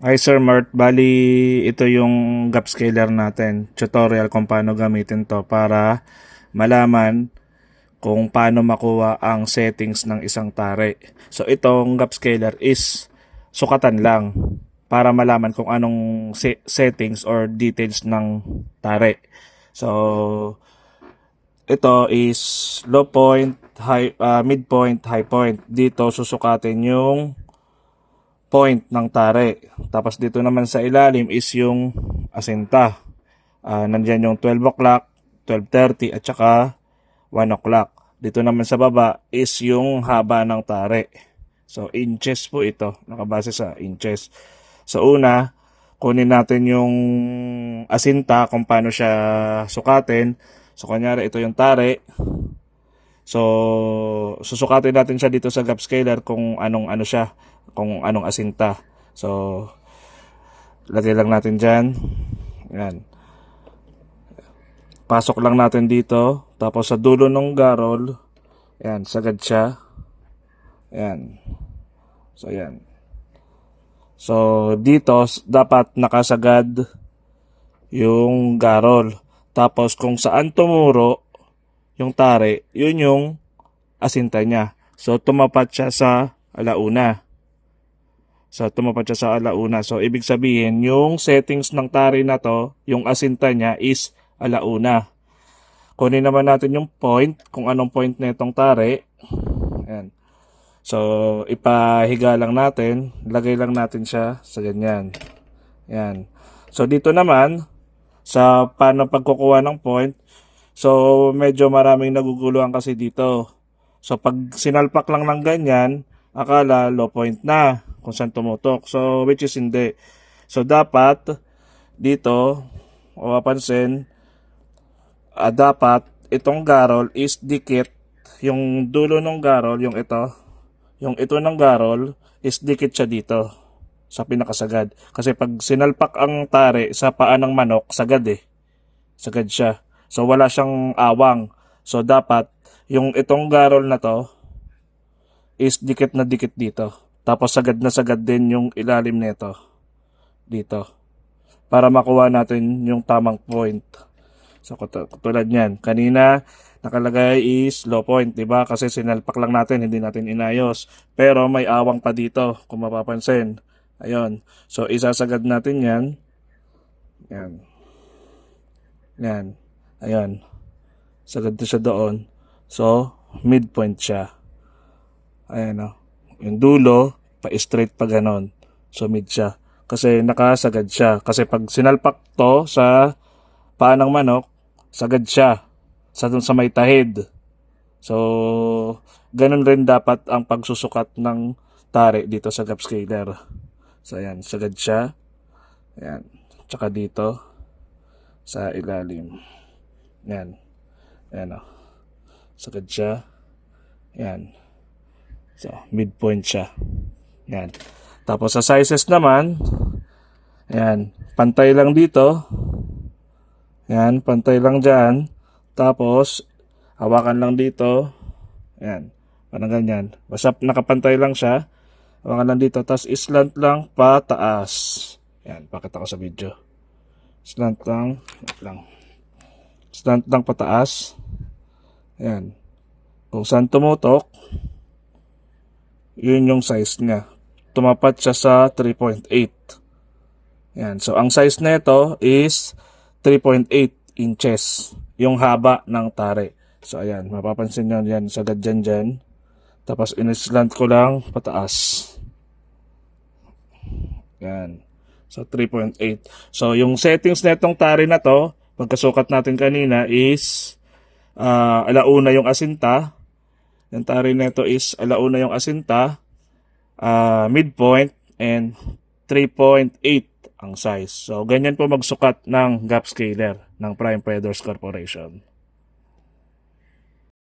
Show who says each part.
Speaker 1: Hi Sir Mart, bali ito yung gap scaler natin. Tutorial kung paano gamitin to para malaman kung paano makuha ang settings ng isang tare. So itong gap scaler is sukatan lang para malaman kung anong settings or details ng tare. So ito is low point, mid point, high point. Dito susukatin yung point ng tare. Tapos dito naman sa ilalim is yung asinta. Nandyan yung 12 o'clock, 12:30 at saka 1 o'clock. Dito naman sa baba is yung haba ng tare. So inches po ito, nakabase sa inches. Sa una, kunin natin yung asinta kung paano siya sukatin. So kunyari ito yung tare. So susukatin natin siya dito sa gap scaler kung anong ano siya, kung anong asinta. So lagay lang natin dyan. Yan. Pasok lang natin dito. Tapos sa dulo ng garol, yan, sagad siya. Yan. So yan. So dito dapat nakasagad yung garol. Tapos kung saan tumuro yung tare, yun yung asinta niya. So tumapat siya sa alauna. So ibig sabihin, yung settings ng tare na to, yung asinta niya is alauna. Kunin naman natin yung point, kung anong point na itong tare. Ayan. So, ipahiga lang natin. Lagay lang natin siya sa ganyan. Ayan. So, dito naman, sa paano pagkukuha ng point, so, medyo maraming naguguluhan kasi dito. So, pag sinalpak lang ng ganyan, akala low point na kung saan tumutok. So, which is hindi. So, dapat dito, o mapansin, dapat itong garol is dikit. Yung dulo ng garol, yung ito ng garol is dikit siya dito sa pinakasagad. Kasi pag sinalpak ang tare sa paa ng manok, sagad eh. Sagad siya. So, wala siyang awang. So, dapat yung itong garol na to is dikit na dikit dito. Tapos sagad na sagad din yung ilalim nito dito. Para makuha natin yung tamang point. So tulad niyan, kanina nakalagay is low point, 'di ba? Kasi sinalpak lang natin, hindi natin inayos. Pero may awang pa dito, kung mapapansin. Ayun. So isasagad natin 'yan. Yan. Yan. Ayun. Sagad na siya doon. So midpoint siya. Ayan o. Yung dulo, pa-straight pa ganon. So mid siya. Kasi nakasagad siya. Kasi pag sinalpak to sa paa ng manok, sagad siya. Sa may tahid. So, ganun rin dapat ang pagsusukat ng tare dito sa gap scaler. So ayan, sagad siya. Ayan. Tsaka dito, sa ilalim. Ayan. Ayan o. Sagad siya. Ayan. So, midpoint siya. Yan. Tapos sa sizes naman, yan, pantay lang dito. Yan, pantay lang dyan. Tapos, hawakan lang dito. Yan, parang ganyan. Basta nakapantay lang siya. Hawakan lang dito. Tapos, islant lang pataas. Yan, pakita ko sa video. Slant lang. Slant lang pataas. Yan. Kung saan tumutok, yun yung size niya. Tumapat siya sa 3.8. Yan. So, ang size nito is 3.8 inches. Yung haba ng tare. So, ayan. Mapapansin nyo yan. Sagad dyan. Tapos, inislant ko lang pataas. Yan. So, 3.8. So, yung settings netong tare na to, pagkasukat natin kanina is alauna yung asinta. Yung tare nito is alauna yung asinta, midpoint, and 3.8 ang size. So, ganyan po magsukat ng gap scaler ng Prime Feathers Corporation.